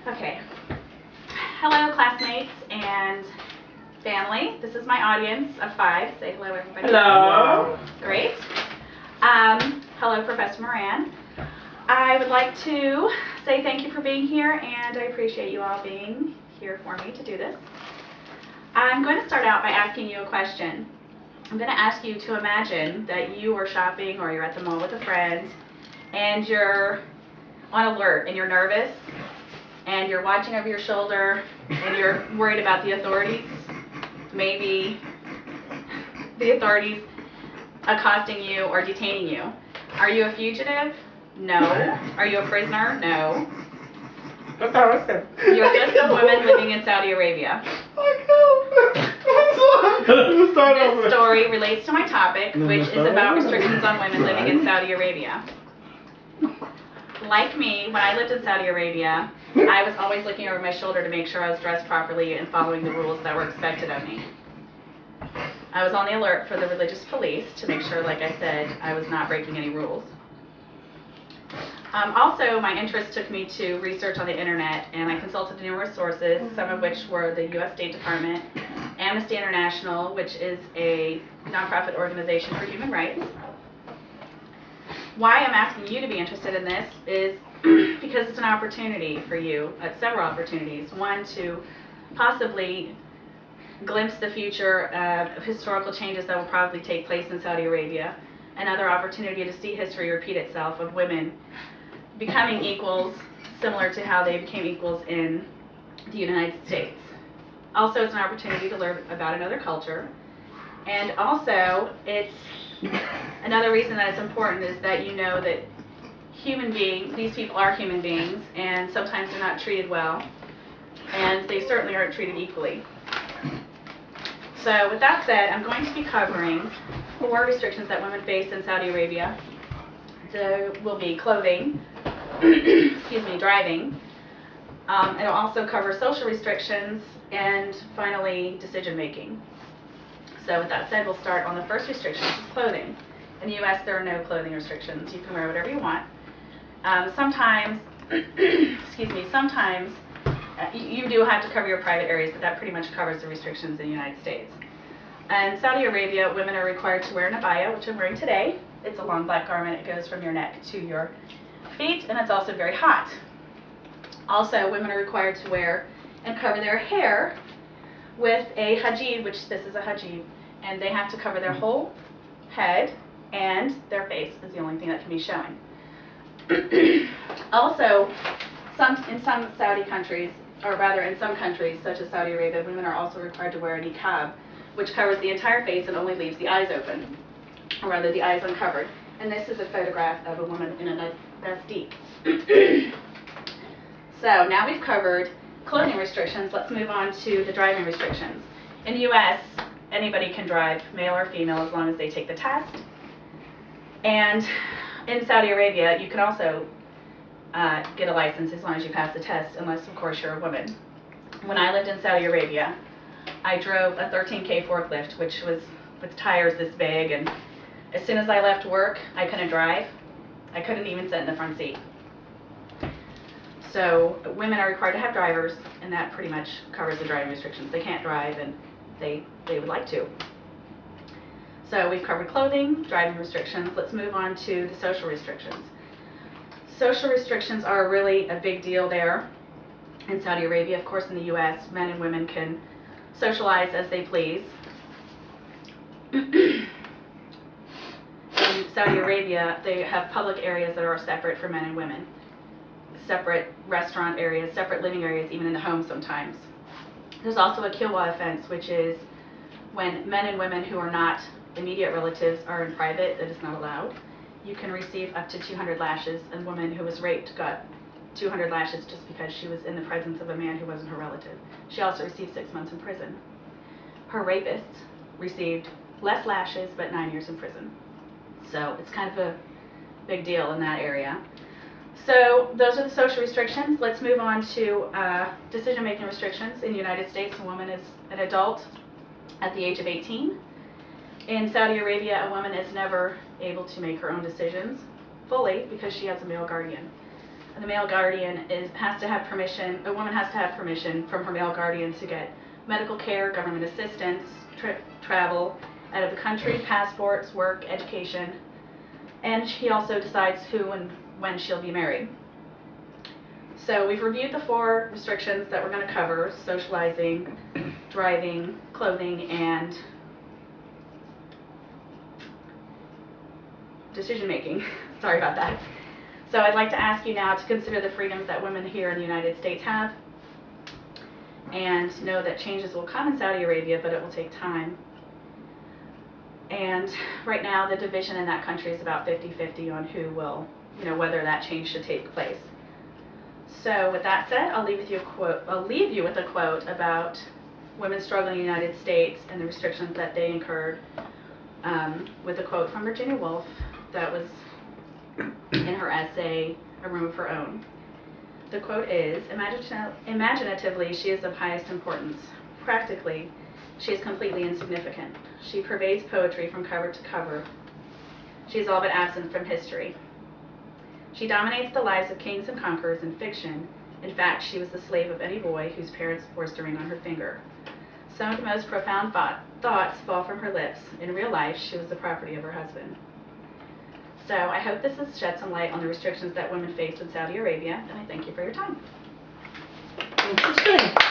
Okay. Hello, classmates and family. This is my audience of 5. Say hello, everybody. Hello. Great. Hello, Professor Moran. I would like to say thank you for being here, and I appreciate you all being here for me to do this. I'm going to start out by asking you a question. I'm going to ask you to imagine that you are shopping or you're at the mall with a friend, and you're on alert, and you're nervous, and you're watching over your shoulder, and you're worried about the authorities. Maybe the authorities accosting you or detaining you. Are you a fugitive? No. Are you a prisoner? No. That's how I said. You're just a woman living in Saudi Arabia. This story relates to my topic, which is about restrictions on women living in Saudi Arabia. Like me, when I lived in Saudi Arabia, I was always looking over my shoulder to make sure I was dressed properly and following the rules that were expected of me. I was on the alert for the religious police to make sure, like I said, I was not breaking any rules. Also, my interest took me to research on the internet, and I consulted numerous sources, some of which were the U.S. State Department, Amnesty International, which is a nonprofit organization for human rights. Why I'm asking you to be interested in this is because it's an opportunity for you, several opportunities. One, to possibly glimpse the future of historical changes that will probably take place in Saudi Arabia. Another opportunity to see history repeat itself of women becoming equals, similar to how they became equals in the United States. Also, it's an opportunity to learn about another culture. And also, it's another reason that it's important is that you know that these people are human beings, and sometimes they're not treated well, and they certainly aren't treated equally. So with that said, I'm going to be covering 4 restrictions that women face in Saudi Arabia. There will be clothing, driving. It'll also cover social restrictions, and finally, decision making. So with that said, we'll start on the first restriction, which is clothing. In the U.S., there are no clothing restrictions. You can wear whatever you want. Sometimes, you do have to cover your private areas, but that pretty much covers the restrictions in the United States. In Saudi Arabia, women are required to wear an abaya, which I'm wearing today. It's a long black garment. It goes from your neck to your feet, and it's also very hot. Also, women are required to wear and cover their hair with a hijab, which this is a hijab, and they have to cover their whole head, and their face is the only thing that can be showing. Also, in some Saudi countries, or rather in some countries such as Saudi Arabia, women are also required to wear a niqab, which covers the entire face and only leaves the eyes open, or rather the eyes uncovered. And this is a photograph of a woman in a basdik. So now we've covered clothing restrictions. Let's move on to the driving restrictions. In the U.S., anybody can drive, male or female, as long as they take the test. And in Saudi Arabia, you can also get a license as long as you pass the test, unless, of course, you're a woman. When I lived in Saudi Arabia, I drove a 13K forklift, which was with tires this big, and as soon as I left work, I couldn't drive. I couldn't even sit in the front seat. So women are required to have drivers, and that pretty much covers the driving restrictions. They can't drive, and they would like to. So we've covered clothing, driving restrictions. Let's move on to the social restrictions. Social restrictions are really a big deal there in Saudi Arabia. Of course, in the U.S., men and women can socialize as they please. In Saudi Arabia, they have public areas that are separate for men and women. Separate restaurant areas, separate living areas, even in the home sometimes. There's also a kilwa offense, which is when men and women who are not immediate relatives are in private, that is not allowed. You can receive up to 200 lashes. A woman who was raped got 200 lashes just because she was in the presence of a man who wasn't her relative. She also received 6 months in prison. Her rapists received less lashes, but 9 years in prison. So it's kind of a big deal in that area. So those are the social restrictions. Let's move on to decision-making restrictions. In the United States, a woman is an adult at the age of 18. In Saudi Arabia, a woman is never able to make her own decisions fully because she has a male guardian. the male guardian has to have permission, a woman has to have permission from her male guardian to get medical care, government assistance, travel out of the country, passports, work, education, and he also decides who and when she'll be married. So we've reviewed the 4 restrictions that we're going to cover: socializing, driving, clothing, and decision making. Sorry about that. So I'd like to ask you now to consider the freedoms that women here in the United States have, and know that changes will come in Saudi Arabia, but it will take time. And right now the division in that country is about 50-50 on who will, whether that change should take place. So with that said, I'll leave you with a quote about women struggling in the United States and the restrictions that they incurred, with a quote from Virginia Woolf that was in her essay, A Room of Her Own. The quote is, "Imaginatively, she is of highest importance. Practically, she is completely insignificant. She pervades poetry from cover to cover. She is all but absent from history. She dominates the lives of kings and conquerors in fiction. In fact, she was the slave of any boy whose parents forced a ring on her finger. Some of the most profound thoughts fall from her lips. In real life, she was the property of her husband." So I hope this has shed some light on the restrictions that women face in Saudi Arabia, and I thank you for your time. Interesting.